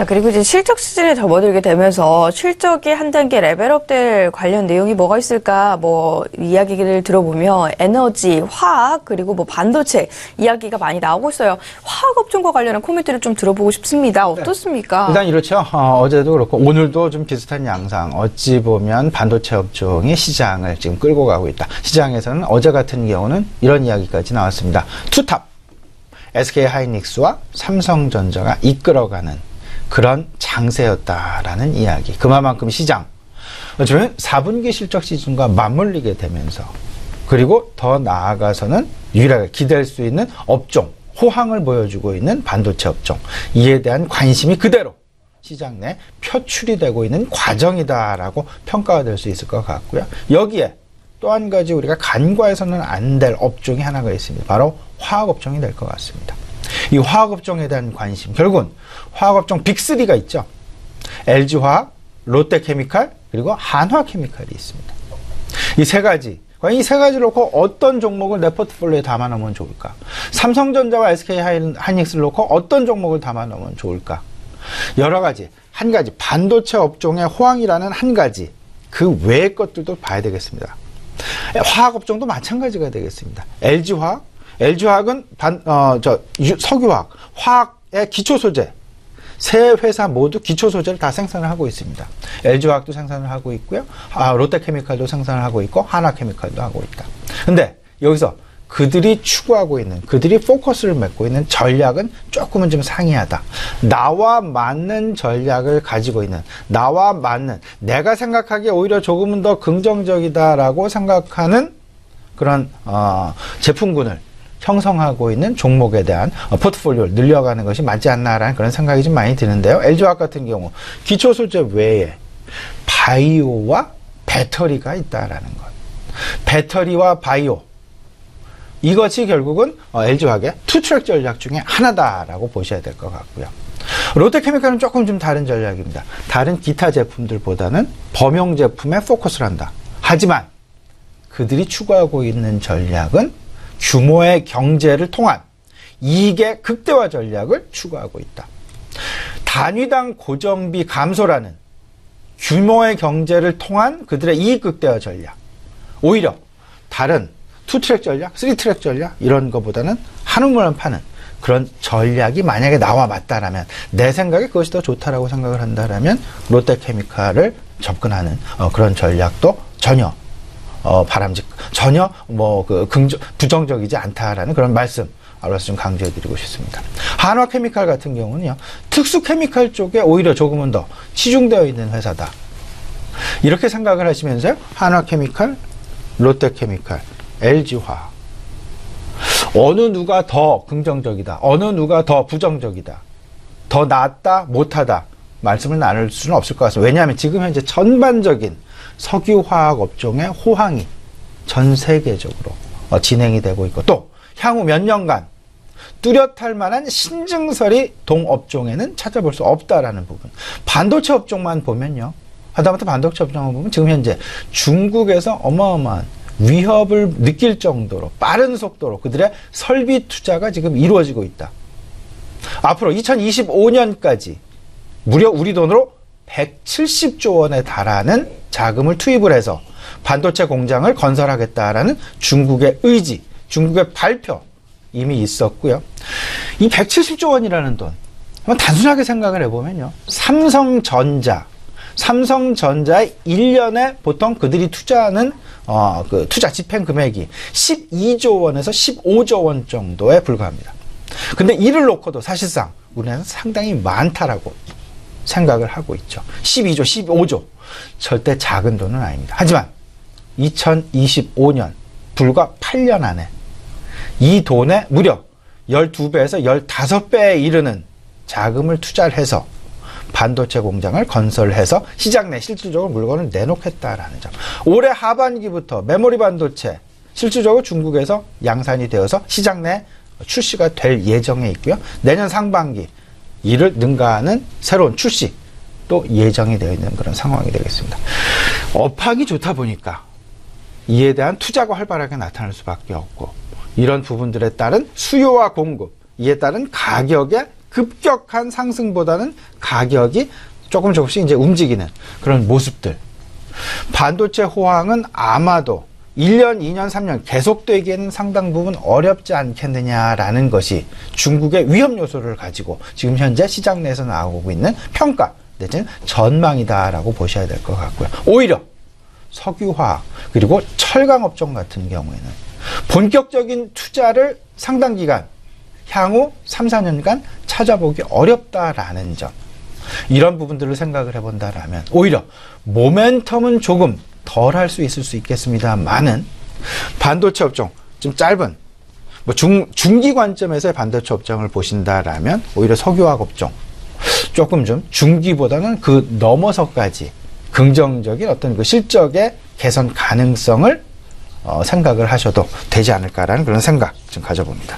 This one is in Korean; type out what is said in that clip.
자, 그리고 이제 실적 시즌에 접어들게 되면서 실적이 한 단계 레벨업될 관련 내용이 뭐가 있을까, 뭐, 이야기를 들어보면 에너지, 화학, 그리고 뭐 반도체 이야기가 많이 나오고 있어요. 화학 업종과 관련한 코멘트를 좀 들어보고 싶습니다. 어떻습니까? 일단 이렇죠. 어제도 그렇고 오늘도 좀 비슷한 양상. 어찌 보면 반도체 업종이 시장을 지금 끌고 가고 있다. 시장에서는 어제 같은 경우는 이런 이야기까지 나왔습니다. 투탑, SK하이닉스와 삼성전자가 이끌어가는 그런 장세였다라는 이야기. 그만큼 시장, 어쩌면 4분기 실적 시즌과 맞물리게 되면서, 그리고 더 나아가서는 유일하게 기댈 수 있는 업종, 호황을 보여주고 있는 반도체 업종, 이에 대한 관심이 그대로 시장 내 표출이 되고 있는 과정이다라고 평가가 될 수 있을 것 같고요. 여기에 또 한 가지 우리가 간과해서는 안 될 업종이 하나가 있습니다. 바로 화학업종이 될 것 같습니다. 이 화학업종에 대한 관심, 결국은 화학업종 빅3가 있죠. LG화학, 롯데케미칼, 그리고 한화케미칼이 있습니다. 이 세 가지, 과연 이 세 가지를 놓고 어떤 종목을 내 포트폴리오에 담아놓으면 좋을까? 삼성전자와 SK하이닉스를 놓고 어떤 종목을 담아놓으면 좋을까? 여러 가지, 한 가지, 반도체 업종의 호황이라는 한 가지, 그 외의 것들도 봐야 되겠습니다. 화학업종도 마찬가지가 되겠습니다. LG화학은 석유화학, 화학의 기초소재, 세 회사 모두 기초소재를 다 생산을 하고 있습니다. LG화학도 생산을 하고 있고요. 롯데케미칼도 생산을 하고 있고, 한화케미칼도 하고 있다. 근데 여기서 그들이 추구하고 있는, 그들이 포커스를 맺고 있는 전략은 조금은 좀 상이하다. 나와 맞는 전략을 가지고 있는, 나와 맞는, 내가 생각하기에 오히려 조금은 더 긍정적이다라고 생각하는 그런 제품군을 형성하고 있는 종목에 대한 포트폴리오를 늘려가는 것이 맞지 않나라는 그런 생각이 좀 많이 드는데요. LG화학 같은 경우 기초 소재 외에 바이오와 배터리가 있다라는 것. 배터리와 바이오, 이것이 결국은 LG화학의 투트랙 전략 중에 하나다라고 보셔야 될 것 같고요. 롯데케미칼은 조금 좀 다른 전략입니다. 다른 기타 제품들보다는 범용 제품에 포커스를 한다. 하지만 그들이 추구하고 있는 전략은 규모의 경제를 통한 이익의 극대화 전략을 추구하고 있다. 단위당 고정비 감소라는 규모의 경제를 통한 그들의 이익 극대화 전략, 오히려 다른 2트랙 전략, 3트랙 전략 이런 것보다는 한우물만 파는 그런 전략이 만약에 나와 맞다라면, 내 생각에 그것이 더 좋다라고 생각을 한다라면 롯데케미칼을 접근하는 그런 전략도 전혀 전혀 부정적이지 않다라는 그런 말씀 알아서 좀 강조해드리고 싶습니다. 한화케미칼 같은 경우는요, 특수케미칼 쪽에 오히려 조금은 더 치중되어 있는 회사다. 이렇게 생각을 하시면서요, 한화케미칼, 롯데케미칼, LG화학, 어느 누가 더 긍정적이다, 어느 누가 더 부정적이다, 더 낫다, 못하다 말씀을 나눌 수는 없을 것 같습니다. 왜냐하면 지금 현재 전반적인 석유화학 업종의 호황이 전 세계적으로 진행이 되고 있고, 또 향후 몇 년간 뚜렷할 만한 신증설이 동업종에는 찾아볼 수 없다라는 부분. 반도체 업종만 보면요, 하다못해 반도체 업종만 보면 지금 현재 중국에서 어마어마한 위협을 느낄 정도로 빠른 속도로 그들의 설비 투자가 지금 이루어지고 있다. 앞으로 2025년까지 무려 우리 돈으로 170조 원에 달하는 자금을 투입을 해서 반도체 공장을 건설하겠다라는 중국의 의지, 중국의 발표 이미 있었고요. 이 170조 원이라는 돈, 한번 단순하게 생각을 해보면요, 삼성전자의 1년에 보통 그들이 투자하는 그 투자 집행 금액이 12조 원에서 15조 원 정도에 불과합니다. 근데 이를 놓고도 사실상 우리나라는 상당히 많다라고 생각을 하고 있죠. 12조, 15조. 절대 작은 돈은 아닙니다. 하지만 2025년, 불과 8년 안에 이 돈에 무려 12배에서 15배에 이르는 자금을 투자를 해서 반도체 공장을 건설해서 시장 내 실질적으로 물건을 내놓겠다라는 점. 올해 하반기부터 메모리 반도체 실질적으로 중국에서 양산이 되어서 시장 내 출시가 될 예정에 있고요. 내년 상반기 이를 능가하는 새로운 출시 또 예정이 되어 있는 그런 상황이 되겠습니다. 업황이 좋다 보니까 이에 대한 투자가 활발하게 나타날 수밖에 없고, 이런 부분들에 따른 수요와 공급, 이에 따른 가격의 급격한 상승보다는 가격이 조금씩 이제 움직이는 그런 모습들. 반도체 호황은 아마도 1년, 2년, 3년 계속되기에는 상당 부분 어렵지 않겠느냐라는 것이 중국의 위험 요소를 가지고 지금 현재 시장 내에서 나오고 있는 평가 내지는 전망이다라고 보셔야 될 것 같고요. 오히려 석유화학 그리고 철강 업종 같은 경우에는 본격적인 투자를 상당 기간 향후 3, 4년간 찾아보기 어렵다라는 점. 이런 부분들을 생각을 해본다라면 오히려 모멘텀은 조금 덜 할 수 있을 수 있겠습니다만은 반도체 업종 좀 짧은 뭐 중기 관점에서의 반도체 업종을 보신다라면 오히려 석유화학 업종 조금 좀 중기보다는 그 넘어서까지 긍정적인 어떤 그 실적의 개선 가능성을 생각을 하셔도 되지 않을까라는 그런 생각 좀 가져봅니다.